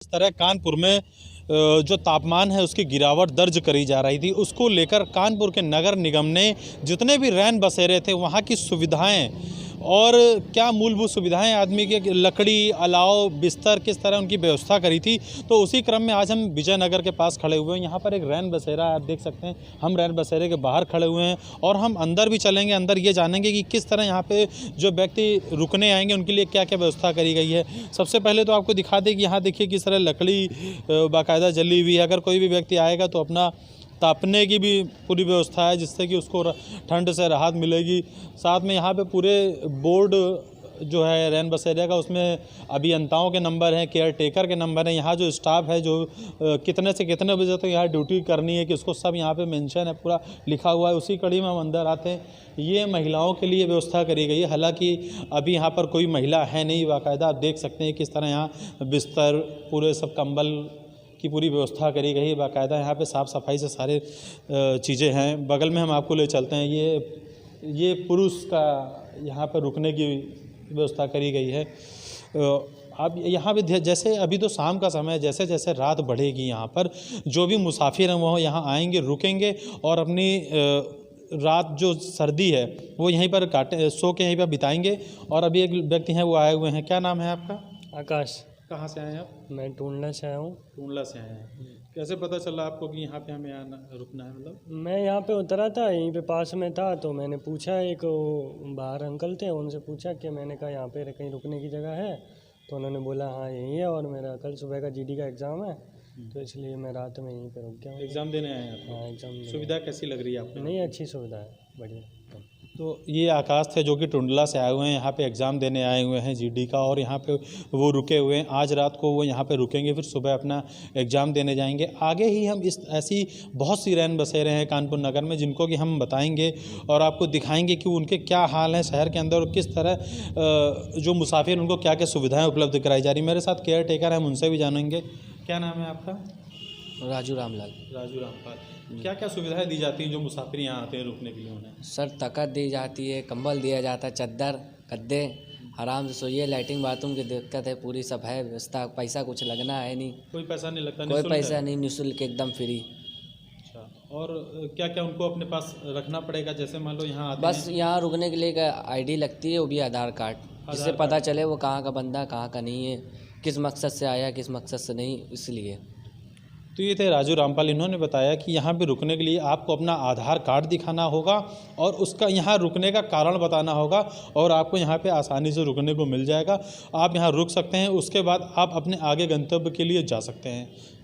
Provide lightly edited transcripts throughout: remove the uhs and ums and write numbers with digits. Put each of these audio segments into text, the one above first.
इस तरह कानपुर में जो तापमान है उसकी गिरावट दर्ज करी जा रही थी, उसको लेकर कानपुर के नगर निगम ने जितने भी रैन बसेरे थे वहाँ की सुविधाएं और क्या मूलभूत सुविधाएं आदमी के लकड़ी, अलाव, बिस्तर किस तरह उनकी व्यवस्था करी थी। तो उसी क्रम में आज हम विजयनगर के पास खड़े हुए हैं। यहाँ पर एक रैन बसेरा आप देख सकते हैं। हम रैन बसेरे के बाहर खड़े हुए हैं और हम अंदर भी चलेंगे। अंदर ये जानेंगे कि किस तरह यहाँ पे जो व्यक्ति रुकने आएंगे उनके लिए क्या क्या व्यवस्था करी गई है। सबसे पहले तो आपको दिखा दें कि यहाँ देखिए किस तरह लकड़ी बाकायदा जली हुई है। अगर कोई भी व्यक्ति आएगा तो अपना तापने की भी पूरी व्यवस्था है जिससे कि उसको ठंड से राहत मिलेगी। साथ में यहाँ पे पूरे बोर्ड जो है रैन बसेरे का उसमें अभियंताओं के नंबर हैं, केयर टेकर के नंबर हैं। यहाँ जो स्टाफ है जो कितने से कितने बजे तक यहाँ ड्यूटी करनी है कि उसको सब यहाँ पे मेंशन है, पूरा लिखा हुआ है। उसी कड़ी में हम अंदर आते हैं। ये महिलाओं के लिए व्यवस्था करी गई है। हालांकि अभी यहाँ पर कोई महिला है नहीं। बाकायदा आप देख सकते हैं किस तरह यहाँ बिस्तर, पूरे सब कंबल की पूरी व्यवस्था करी गई है। बाकायदा यहाँ पे साफ़ सफाई से सारे चीज़ें हैं। बगल में हम आपको ले चलते हैं। ये पुरुष का यहाँ पर रुकने की व्यवस्था करी गई है। आप यहाँ भी जैसे अभी तो शाम का समय है, जैसे जैसे रात बढ़ेगी यहाँ पर जो भी मुसाफिर हैं वो यहाँ आएंगे, रुकेंगे और अपनी रात जो सर्दी है वो यहीं पर सो के यहीं पर बिताएंगे। और अभी एक व्यक्ति हैं वो आए हुए हैं। क्या नाम है आपका? आकाश। कहाँ से आए हैं आप? मैं टूंडला से आया हूँ। टूंडला से आए हैं। कैसे पता चला आपको कि यहाँ पे हमें आना रुकना है? मतलब मैं यहाँ पे उतरा था, यहीं पे पास में था, तो मैंने पूछा, एक बाहर अंकल थे, उनसे पूछा कि मैंने कहा यहाँ पे कहीं रुकने की जगह है, तो उन्होंने बोला हाँ यहीं है और मेरा कल सुबह का जीडी का एग्ज़ाम है, तो इसलिए मैं रात में यहीं पे रुक गया हूँ। एग्ज़ाम देने आए हैं? हाँ, एग्ज़ाम। सुविधा कैसी लग रही है आपको? नहीं, अच्छी सुविधा है, बढ़िया। तो ये आकाश थे जो कि टुंडला से आए हुए हैं, यहाँ पे एग्ज़ाम देने आए हुए हैं जीडी का, और यहाँ पे वो रुके हुए हैं। आज रात को वो यहाँ पे रुकेंगे, फिर सुबह अपना एग्ज़ाम देने जाएंगे। आगे ही हम इस ऐसी बहुत सी रैन बसेरे हैं कानपुर नगर में जिनको कि हम बताएंगे और आपको दिखाएंगे कि उनके क्या हाल हैं शहर के अंदर और किस तरह जो मुसाफिर उनको क्या क्या सुविधाएँ उपलब्ध कराई जा रही। मेरे साथ केयर टेकर हैं, उनसे भी जानेंगे। क्या नाम है आपका? राजू रामलाल। राजू रामपाल। क्या क्या सुविधाएं दी जाती हैं जो मुसाफिर यहाँ आते हैं रुकने के लिए उन्हें? सर तकत दी जाती है, कंबल दिया जाता है, चद्दर, गद्दे, आराम से सोइए। लैट्रिन बाथरूम की दिक्कत है, पूरी सब है व्यवस्था। पैसा कुछ लगना है नहीं, कोई पैसा नहीं लगता? कोई पैसा नहीं, निःशुल्क एकदम फ्री। अच्छा, और क्या क्या उनको अपने पास रखना पड़ेगा? जैसे मान लो यहाँ आते बस हैं, यहाँ रुकने के लिए एक आईडी लगती है, वो भी आधार कार्ड, जिससे पता चले वो कहाँ का बंदा कहाँ का नहीं है, किस मकसद से आया किस मकसद से नहीं, इसलिए। तो ये थे राजू रामपाल। इन्होंने बताया कि यहाँ पे रुकने के लिए आपको अपना आधार कार्ड दिखाना होगा और उसका यहाँ रुकने का कारण बताना होगा और आपको यहाँ पे आसानी से रुकने को मिल जाएगा। आप यहाँ रुक सकते हैं, उसके बाद आप अपने आगे गंतव्य के लिए जा सकते हैं।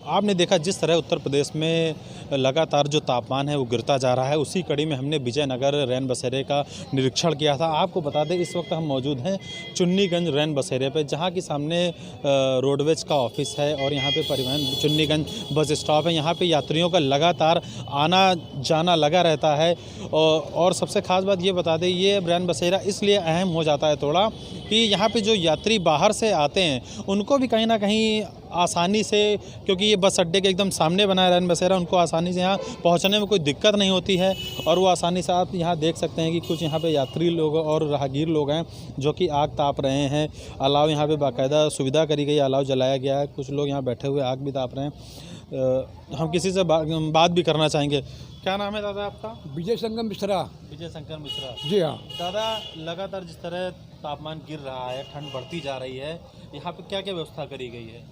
आपने देखा जिस तरह उत्तर प्रदेश में लगातार जो तापमान है वो गिरता जा रहा है, उसी कड़ी में हमने विजयनगर रैन बसेरे का निरीक्षण किया था। आपको बता दें इस वक्त हम मौजूद हैं चुन्नीगंज रैन बसेरे पे, जहां की सामने रोडवेज का ऑफिस है और यहां पे परिवहन चुन्नीगंज बस स्टॉप है। यहां पे यात्रियों का लगातार आना जाना लगा रहता है। और सबसे खास बात ये बता दें, ये रैन बसेरा इसलिए अहम हो जाता है थोड़ा कि यहाँ पे जो यात्री बाहर से आते हैं उनको भी कहीं ना कहीं आसानी से, क्योंकि ये बस अड्डे के एकदम सामने बना है रैन बसेरा, उनको आसानी से यहाँ पहुँचने में कोई दिक्कत नहीं होती है। और वो आसानी से आप यहाँ देख सकते हैं कि कुछ यहाँ पे यात्री लोग और राहगीर लोग हैं जो कि आग ताप रहे हैं। अलाव यहाँ पे बाकायदा सुविधा करी गई, अलाव जलाया गया है। कुछ लोग यहाँ बैठे हुए आग भी ताप रहे हैं। हम किसी से बात भी करना चाहेंगे। क्या नाम है दादा आपका? विजय शंकर मिश्रा। विजय शंकर मिश्रा जी हाँ। दादा, लगातार जिस तरह तापमान गिर रहा है, ठंड बढ़ती जा रही है, यहाँ पे क्या क्या व्यवस्था करी गई है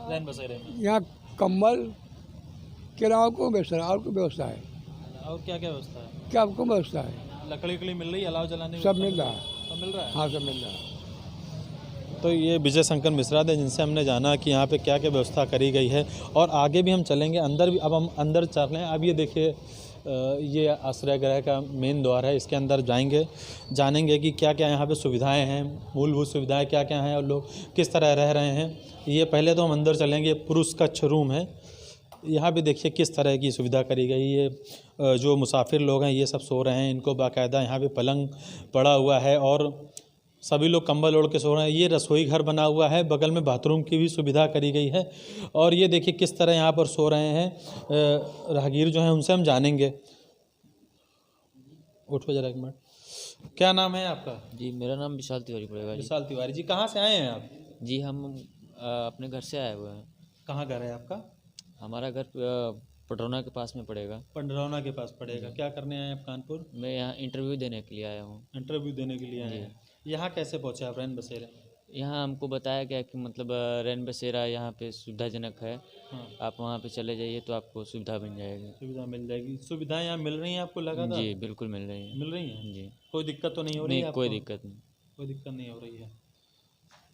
रैन बसेरे में? यहाँ कंबल, किराओं को व्यवस्था और को व्यवस्था है। और क्या क्या व्यवस्था है? क्या आपको व्यवस्था है? लकड़ी मिल रही है, अलाव जलाने की सब व्यवस्था मिल रहा है। सब मिल रहा है? हाँ, सब मिल रहा है। तो ये विजय शंकर मिश्रा थे जिनसे हमने जाना कि यहाँ पे क्या क्या व्यवस्था करी गई है। और आगे भी हम चलेंगे, अंदर भी। अब हम अंदर चल रहे हैं। अब ये देखिए, ये आश्रय गृह का मेन द्वार है। इसके अंदर जाएंगे, जानेंगे कि क्या क्या यहाँ पे सुविधाएं हैं, मूलभूत सुविधाएं क्या क्या हैं और लोग किस तरह रह रहे हैं। ये पहले तो हम अंदर चलेंगे। पुरुष कक्ष रूम है। यहाँ पे देखिए किस तरह की सुविधा करी गई है। जो मुसाफिर लोग हैं ये सब सो रहे हैं, इनको बाकायदा यहाँ पे पलंग पड़ा हुआ है और सभी लोग कंबल ओढ़ के सो रहे हैं। ये रसोई घर बना हुआ है, बगल में बाथरूम की भी सुविधा करी गई है। और ये देखिए किस तरह यहाँ पर सो रहे हैं राहगीर जो हैं, उनसे हम जानेंगे। उठो जरा एक मिनट। क्या नाम है आपका? जी, मेरा नाम विशाल तिवारी पड़ेगा जी। विशाल तिवारी जी, कहाँ से आए हैं आप? जी, हम अपने घर से आए हुए हैं। कहाँ घर है आपका? हमारा घर पटरौना के पास में पड़ेगा। पंडरौना के पास पड़ेगा। क्या करने आए आप कानपुर? मैं यहाँ इंटरव्यू देने के लिए आया हूँ। इंटरव्यू देने के लिए आए हैं। यहाँ कैसे पहुँचे आप रैन बसेरे? यहाँ हमको बताया गया कि मतलब रैन बसेरा यहाँ पे सुविधाजनक है, हाँ, आप वहाँ पे चले जाइए तो आपको सुविधा बन जाएगी। सुविधा मिल जाएगी। सुविधाएं यहाँ मिल रही हैं आपको लगातार? जी बिल्कुल मिल रही है। मिल रही हैं। जी कोई दिक्कत तो नहीं हो रही है नहीं, आपको? कोई दिक्कत नहीं। कोई दिक्कत नहीं हो रही है।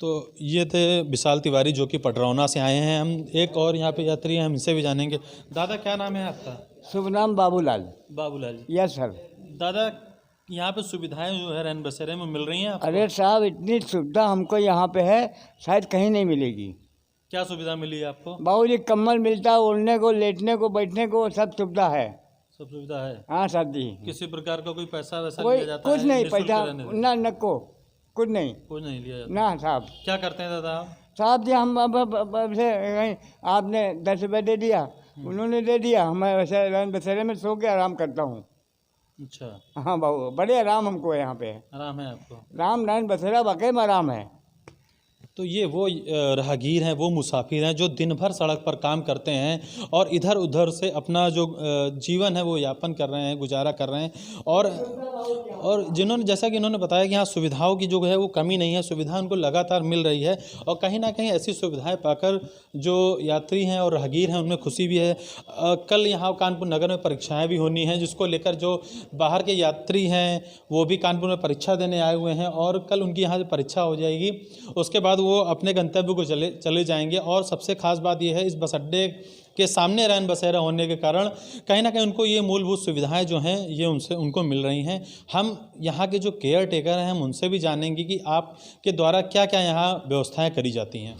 तो ये थे विशाल तिवारी जो कि पटरौना से आए हैं। हम एक और यहाँ पे यात्री हैं, हम इनसे भी जानेंगे। दादा क्या नाम है आपका? शुभ नाम बाबूलाल। बाबूलाल जी। Yes sir. दादा यहाँ पे सुविधाएं जो है रैन बसेरे में मिल रही हैं आपको? अरे साहब, इतनी सुविधा हमको यहाँ पे है, शायद कहीं नहीं मिलेगी। क्या सुविधा मिली है आपको? बाबूजी, कम्बल मिलता है, ओढ़ने को, लेटने को, बैठने को, सब सुविधा है। सब सुविधा है? हाँ साहब जी। किसी प्रकार का कोई पैसा वैसा कोई लिया जाता कुछ है? नहीं, निःशुल्क पैसा रहने देते? ना नको, कुछ नहीं कुछ नहीं लिया जाता। ना साहब। क्या करते हैं दादा आप? साहब जी, हम अब से आपने 10 रुपये दे दिया, उन्होंने दे दिया, मैं वैसे रैन बसेरे में सो के आराम करता हूँ। अच्छा, हाँ बाबू, बड़े आराम हमको यहाँ पे है। आराम है आपको? राम रैन बसेरा वाकई में आराम है। तो ये वो राहगीर हैं, वो मुसाफिर हैं जो दिन भर सड़क पर काम करते हैं और इधर उधर से अपना जो जीवन है वो यापन कर रहे हैं, गुजारा कर रहे हैं। और जिन्होंने, जैसा कि इन्होंने बताया कि यहाँ सुविधाओं की जो है वो कमी नहीं है, सुविधा उनको लगातार मिल रही है। और कहीं ना कहीं ऐसी सुविधाएं पाकर जो यात्री हैं और राहगीर हैं उनमें खुशी भी है। कल यहाँ कानपुर नगर में परीक्षाएँ भी होनी हैं, जिसको लेकर जो बाहर के यात्री हैं वो भी कानपुर में परीक्षा देने आए हुए हैं और कल उनकी यहाँ परीक्षा हो जाएगी। उसके बाद वो अपने गंतव्य को चले जाएंगे। और सबसे खास बात यह है, इस बस अड्डे के सामने रैन बसेरा होने के कारण कहीं ना कहीं उनको ये मूलभूत सुविधाएं जो हैं ये उनको मिल रही हैं। हम यहाँ के जो केयर टेकर हैं हम उनसे भी जानेंगे कि आपके द्वारा क्या क्या यहाँ व्यवस्थाएं करी जाती हैं।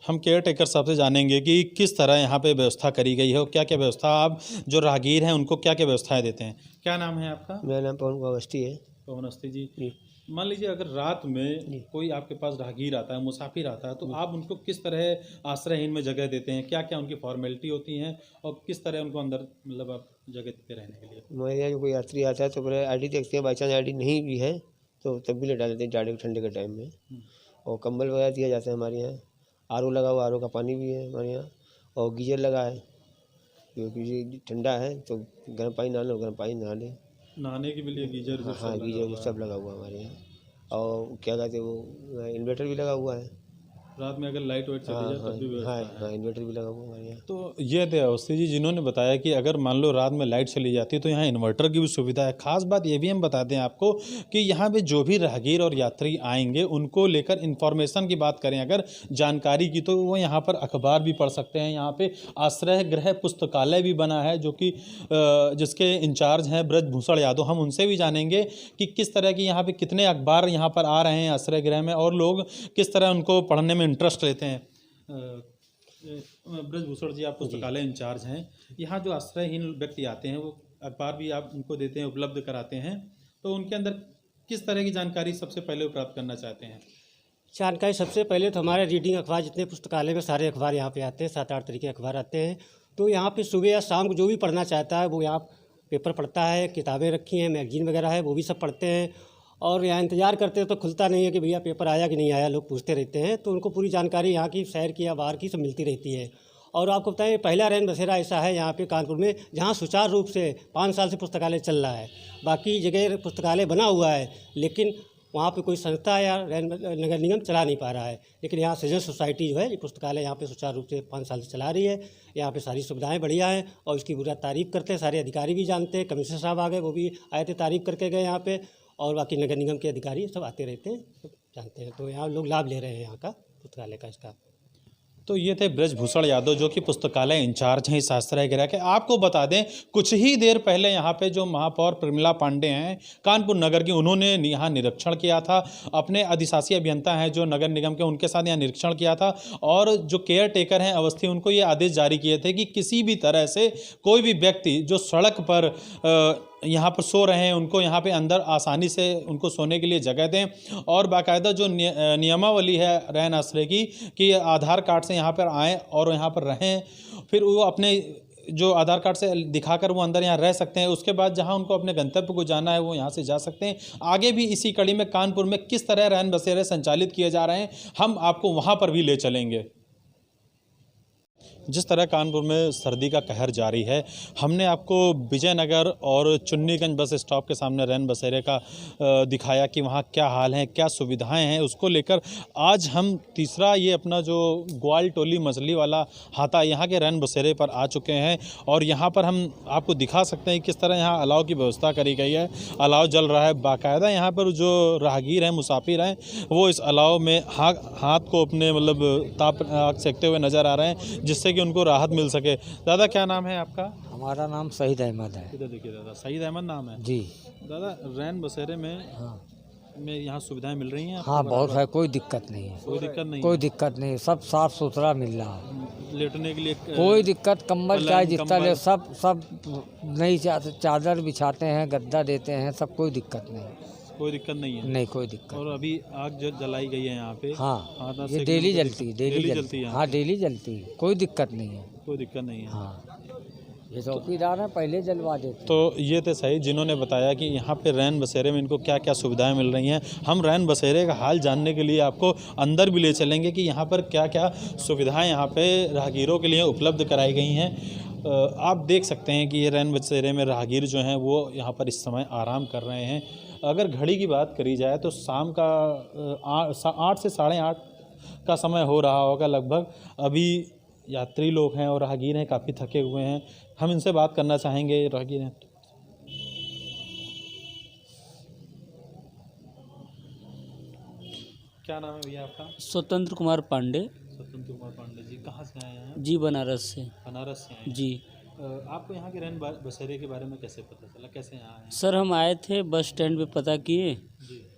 हम केयर टेकर साहब से जानेंगे कि किस तरह यहाँ पे व्यवस्था करी गई है और क्या क्या व्यवस्था आप जो राहगीर हैं उनको क्या क्या व्यवस्थाएं देते हैं। क्या नाम है आपका? मेरा नाम पवन अवस्थी है। पवन अवस्थी जी। मान लीजिए अगर रात में कोई आपके पास राहगीर आता है, मुसाफिर आता है, तो आप उनको किस तरह आश्रयहीन में जगह देते हैं? क्या क्या उनकी फॉर्मेलिटी होती हैं और किस तरह उनको अंदर मतलब आप जगह देते रहने के लिए? हमारे यहाँ जो कोई यात्री आता है तो पहले ID देखते हैं, बाई चांस ID नहीं भी है तो तब भी लेटा देते हैं जाड़े ठंडे के टाइम में। और कंबल वगैरह दिया जाता है हमारे यहाँ। RO लगा हुआ, RO का पानी भी है हमारे यहाँ। और गीजर लगा है, क्योंकि ठंडा है तो गर्म पानी ना लो, गर्म पानी नहा लें। नहाने के लिए गीजर? हाँ, गीजर सब लगा हुआ है हमारे यहाँ। और क्या कहते हैं वो इन्वर्टर भी लगा हुआ है। रात में अगर लाइट वाइट चली जाए तब भी व्यवस्था है? हाँ, इन्वर्टर भी लगा हुआ हमारे यहाँ। तो ये थे अवस्थी जी जिन्होंने बताया कि अगर मान लो रात में लाइट चली जाती है तो यहाँ इन्वर्टर की भी सुविधा है। खास बात ये भी हम बता दें आपको कि यहाँ पे जो भी राहगीर और यात्री आएंगे उनको लेकर इन्फॉर्मेशन की बात करें अगर जानकारी की, तो वो यहाँ पर अखबार भी पढ़ सकते हैं। यहाँ पे आश्रय गृह पुस्तकालय भी बना है जो कि जिसके इंचार्ज हैं ब्रजभूषण यादव। हम उनसे भी जानेंगे कि किस तरह की यहाँ पे कितने अखबार यहाँ पर आ रहे हैं आश्रय गृह में और लोग किस तरह उनको पढ़ने में इंटरेस्ट लेते हैं। ब्रजभूषण जी, आप पुस्तकालय इंचार्ज हैं। यहाँ जो आश्रयहीन व्यक्ति आते हैं वो अखबार भी आप उनको देते हैं, उपलब्ध कराते हैं, तो उनके अंदर किस तरह की जानकारी सबसे पहले प्राप्त करना चाहते हैं? जानकारी सबसे पहले तो हमारे रीडिंग अखबार जितने पुस्तकालय में सारे अखबार यहाँ पे आते हैं, 7-8 तरीके अखबार आते हैं। तो यहाँ पे सुबह या शाम को जो भी पढ़ना चाहता है वो यहाँ पेपर पढ़ता है, किताबें रखी हैं, मैगजीन वगैरह है वो भी सब पढ़ते हैं। और यहाँ इंतज़ार करते हैं तो खुलता नहीं है कि भैया पेपर आया कि नहीं आया, लोग पूछते रहते हैं। तो उनको पूरी जानकारी यहाँ की, शहर की या बाहर की सब मिलती रहती है। और आपको बताएं, पहला रैन बसेरा ऐसा है यहाँ पे कानपुर में जहाँ सुचारू रूप से 5 साल से पुस्तकालय चल रहा है। बाकी जगह पुस्तकालय बना हुआ है लेकिन वहाँ पे कोई संस्था या नगर निगम चला नहीं पा रहा है। लेकिन यहाँ सृजन सोसाइटी जो है ये पुस्तकालय यहाँ पे सुचारू रूप से 5 साल से चला रही है। यहाँ पे सारी सुविधाएं बढ़िया हैं और इसकी पूरा तारीफ़ करते हैं, सारे अधिकारी भी जानते हैं। कमिश्नर साहब आ गए, वो भी आए थे, तारीफ़ करके गए यहाँ पे। और बाकी नगर निगम के अधिकारी सब आते रहते हैं, सब जानते हैं। तो यहाँ लोग लाभ ले रहे हैं यहाँ का पुस्तकालय का, इसका। तो ये थे ब्रजभूषण यादव जो कि पुस्तकालय इंचार्ज हैं इस आश्रय गृह के। आपको बता दें कुछ ही देर पहले यहाँ पे जो महापौर प्रमिला पांडे हैं कानपुर नगर की, उन्होंने यहाँ निरीक्षण किया था। अपने अधिशासी अभियंता हैं जो नगर निगम के, उनके साथ यहाँ निरीक्षण किया था। और जो केयर टेकर हैं अवस्थी, उनको ये आदेश जारी किए थे कि किसी भी तरह से कोई भी व्यक्ति जो सड़क पर यहाँ पर सो रहे हैं उनको यहाँ पे अंदर आसानी से उनको सोने के लिए जगह दें। और बाकायदा जो नियमावली है रैन आश्रय की कि आधार कार्ड से यहाँ पर आएँ और यहाँ पर रहें, फिर वो अपने जो आधार कार्ड से दिखाकर वो अंदर यहाँ रह सकते हैं। उसके बाद जहाँ उनको अपने गंतव्य को जाना है वो यहाँ से जा सकते हैं। आगे भी इसी कड़ी में कानपुर में किस तरह रैन बसेरे संचालित किए जा रहे हैं, हम आपको वहाँ पर भी ले चलेंगे। जिस तरह कानपुर में सर्दी का कहर जारी है, हमने आपको विजयनगर और चुन्नीगंज बस स्टॉप के सामने रैन बसेरे का दिखाया कि वहाँ क्या हाल है, क्या सुविधाएं हैं। उसको लेकर आज हम तीसरा ये अपना जो ग्वाल टोली मछली वाला हाता यहाँ के रैन बसेरे पर आ चुके हैं और यहाँ पर हम आपको दिखा सकते हैं किस तरह यहाँ अलाव की व्यवस्था करी गई है। अलाव जल रहा है बाकायदा। यहाँ पर जो राहगीर हैं, मुसाफिर हैं, वो इस अलाव में हाथ को अपने मतलब ताप सेकते हुए नज़र आ रहे हैं, जिससे कि उनको राहत मिल सके। दादा क्या नाम है आपका? हमारा नाम सईद अहमद है। इधर देखिए दादा, सईद अहमद नाम है जी। दादा, रैन बसेरे में यहाँ सुविधाएं मिल रही हैं? हाँ बहुत है, कोई दिक्कत नहीं है। कोई दिक्कत नहीं? कोई दिक्कत नहीं, सब साफ सुथरा मिल रहा है। लेटने के लिए कोई दिक्कत, कंबल चाहे जितना ले, सब नई चादर बिछाते हैं, गद्दा देते हैं, सब कोई दिक्कत नहीं। कोई दिक्कत नहीं है? नहीं कोई दिक्कत। और अभी आग जलाई गई है यहाँ पे? हाँ ये डेली जलती है, डेली जलती है। हाँ डेली जलती है, कोई दिक्कत नहीं है। कोई दिक्कत नहीं है। हाँ ये चौकीदार है, पहले जलवा देते। तो ये थे सही जिन्होंने बताया कि यहाँ पे रैन बसेरे में इनको क्या क्या सुविधाएं मिल रही हैं। हम रैन बसेरे का हाल जानने के लिए आपको अंदर भी ले चलेंगे कि यहाँ पर क्या क्या सुविधाएं यहाँ पे राहगीरों के लिए उपलब्ध कराई गई हैं। आप देख सकते हैं कि ये रैन बसेरे में राहगीर जो हैं वो यहाँ पर इस समय आराम कर रहे हैं। अगर घड़ी की बात करी जाए तो शाम का 8 से 8:30 का समय हो रहा होगा लगभग। अभी यात्री लोग हैं और राहगीर हैं, काफ़ी थके हुए हैं। हम इनसे बात करना चाहेंगे। राहगीर हैं, क्या नाम है भैया आपका? स्वतंत्र कुमार पांडे। स्वतंत्र कुमार पांडे जी, कहाँ से आए हैं? जी बनारस से। बनारस से आए हैं जी। आपको यहाँ के रैन बसेरे के बारे में कैसे पता चला, कैसे यहाँ आए? सर हम आए थे, बस स्टैंड पे पता किए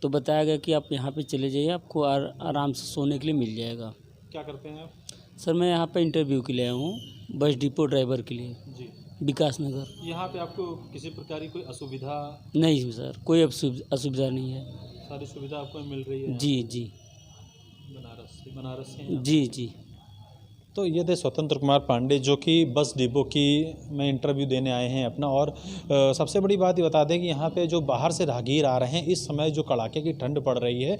तो बताया गया कि आप यहाँ पे चले जाइए, आपको आराम से सोने के लिए मिल जाएगा। क्या करते हैं आप? सर मैं यहाँ पे इंटरव्यू के लिए आया हूँ, बस डिपो ड्राइवर के लिए जी। विकास नगर। यहाँ पे आपको किसी प्रकार की कोई असुविधा? नहीं सर, कोई असुविधा नहीं है। सारी सुविधा आपको मिल रही है? जी जी। बनारस से? जी जी। तो ये थे स्वतंत्र कुमार पांडे जो कि बस डिपो की में इंटरव्यू देने आए हैं अपना। और सबसे बड़ी बात ये बता दें कि यहाँ पे जो बाहर से राहगीर आ रहे हैं, इस समय जो कड़ाके की ठंड पड़ रही है,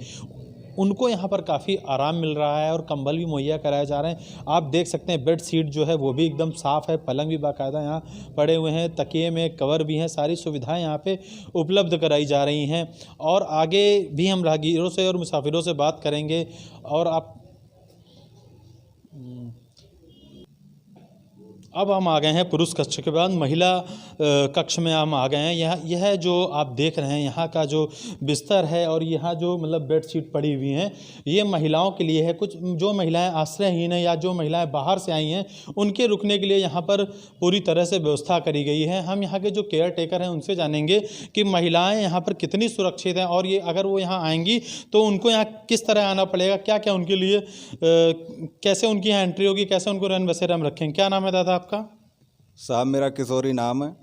उनको यहाँ पर काफ़ी आराम मिल रहा है और कंबल भी मुहैया कराए जा रहे हैं। आप देख सकते हैं बेड शीट जो है वो भी एकदम साफ़ है, पलंग भी बाकायदा यहाँ पड़े हुए हैं, तकिए में कवर भी हैं, सारी सुविधाएं यहाँ पे उपलब्ध कराई जा रही हैं। और आगे भी हम राहगीरों से और मुसाफिरों से बात करेंगे। और अब हम आ गए हैं पुरुष कक्ष के बाद महिला कक्ष में हम आ गए हैं। यह जो आप देख रहे हैं यहाँ का जो बिस्तर है और यहाँ जो मतलब बेडशीट पड़ी हुई हैं, ये महिलाओं के लिए है। कुछ जो महिलाएं आश्रयहीन हैं या जो महिलाएं बाहर से आई हैं, उनके रुकने के लिए यहाँ पर पूरी तरह से व्यवस्था करी गई है। हम यहाँ के जो केयर टेकर हैं उनसे जानेंगे कि महिलाएँ यहाँ पर कितनी सुरक्षित हैं और ये अगर वो यहाँ आएंगी तो उनको यहाँ किस तरह आना पड़ेगा, क्या क्या उनके लिए कैसे उनकी यहाँ एंट्री होगी, कैसे उनको रैन बसेरे हम रखेंगे। क्या नाम है दादा आपका? साहब मेरा किशोरी नाम है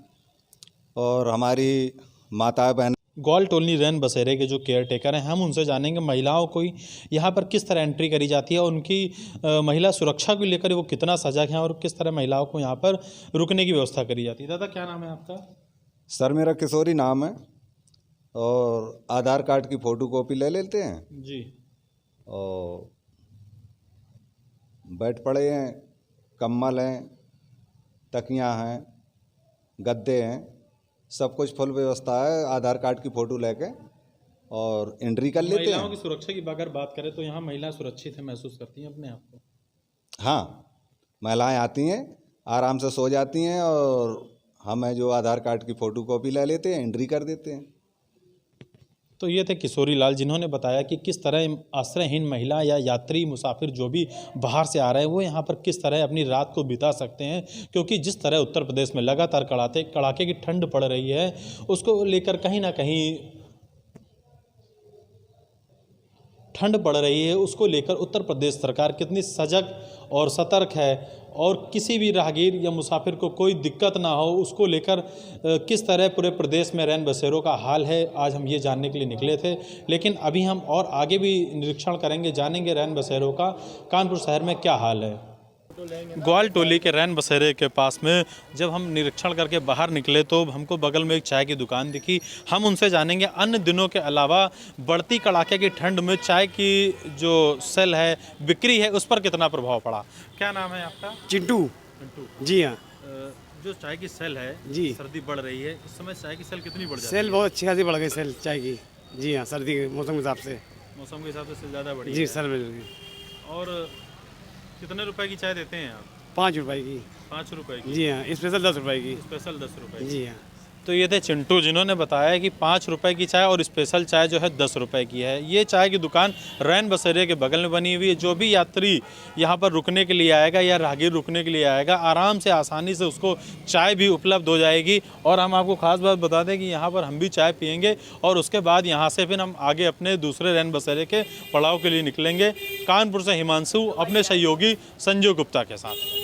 और हमारी माता बहन ग्वाल टोली रैन बसेरे के जो केयर टेकर हैं, हम उनसे जानेंगे महिलाओं को यहाँ पर किस तरह एंट्री करी जाती है और उनकी महिला सुरक्षा को लेकर वो कितना सजग हैं और किस तरह महिलाओं को यहाँ पर रुकने की व्यवस्था करी जाती है। दादा क्या नाम है आपका? सर मेरा किशोरी नाम है और आधार कार्ड की फ़ोटोकॉपी ले लेते हैं जी। और बेड पड़े हैं, कम्बल हैं, तकियाँ हैं, गद्दे हैं, सब कुछ फुल व्यवस्था है। आधार कार्ड की फ़ोटो लेके और एंट्री कर लेते हैं। महिलाओं की सुरक्षा की अगर बात करें तो यहाँ महिलाएं सुरक्षित है, महसूस करती हैं अपने आप को? हाँ, महिलाएं आती हैं, आराम से सो जाती हैं और हमें जो आधार कार्ड की फ़ोटोकॉपी ले लेते हैं, एंट्री कर देते हैं। तो ये थे किशोरी लाल जिन्होंने बताया कि किस तरह आश्रयहीन महिला या यात्री मुसाफिर जो भी बाहर से आ रहे हैं वो यहाँ पर किस तरह अपनी रात को बिता सकते हैं, क्योंकि जिस तरह उत्तर प्रदेश में लगातार कड़ाके की ठंड पड़ रही है, उसको लेकर कहीं ना कहीं ठंड पड़ रही है, उसको लेकर उत्तर प्रदेश सरकार कितनी सजग और सतर्क है और किसी भी राहगीर या मुसाफिर को कोई दिक्कत ना हो, उसको लेकर किस तरह पूरे प्रदेश में रैन बसेरों का हाल है, आज हम ये जानने के लिए निकले थे। लेकिन अभी हम और आगे भी निरीक्षण करेंगे, जानेंगे रैन बसेरों का कानपुर शहर में क्या हाल है। ग्वाल टोली के रैन बसेरे के पास में जब हम निरीक्षण करके बाहर निकले तो हमको बगल में एक चाय की दुकान दिखी। हम उनसे जानेंगे अन्य दिनों के अलावा बढ़ती कड़ाके की ठंड में चाय की जो सेल है, बिक्री है, उस पर कितना प्रभाव पड़ा। क्या नाम है आपका? चिंटू। जी हाँ। जो चाय की सेल है जी, सर्दी बढ़ रही है, इस समय चाय की सेल कितनी बढ़ जाती है? सेल बहुत अच्छी खासी बढ़ गई सेल चाय की। जी हाँ, सर्दी के मौसम के हिसाब से। मौसम के हिसाब से ज़्यादा बढ़ी जी है। सर। और कितने रुपए की चाय देते हैं आप? 5 रुपए की। 5 रुपए की? जी हाँ, स्पेशल 10 रुपए की। स्पेशल 10 रुपए की। जी हाँ। तो ये थे चिंटू जिन्होंने बताया कि 5 रुपए की चाय और स्पेशल चाय जो है 10 रुपए की है। ये चाय की दुकान रैन बसेरे के बगल में बनी हुई है। जो भी यात्री यहाँ पर रुकने के लिए आएगा या राहगीर रुकने के लिए आएगा, आराम से आसानी से उसको चाय भी उपलब्ध हो जाएगी। और हम आपको खास बात बता दें कि यहाँ पर हम भी चाय पियेंगे और उसके बाद यहाँ से फिर हम आगे अपने दूसरे रैन बसेरे के पड़ाव के लिए निकलेंगे। कानपुर से हिमांशु अपने सहयोगी संजू गुप्ता के साथ।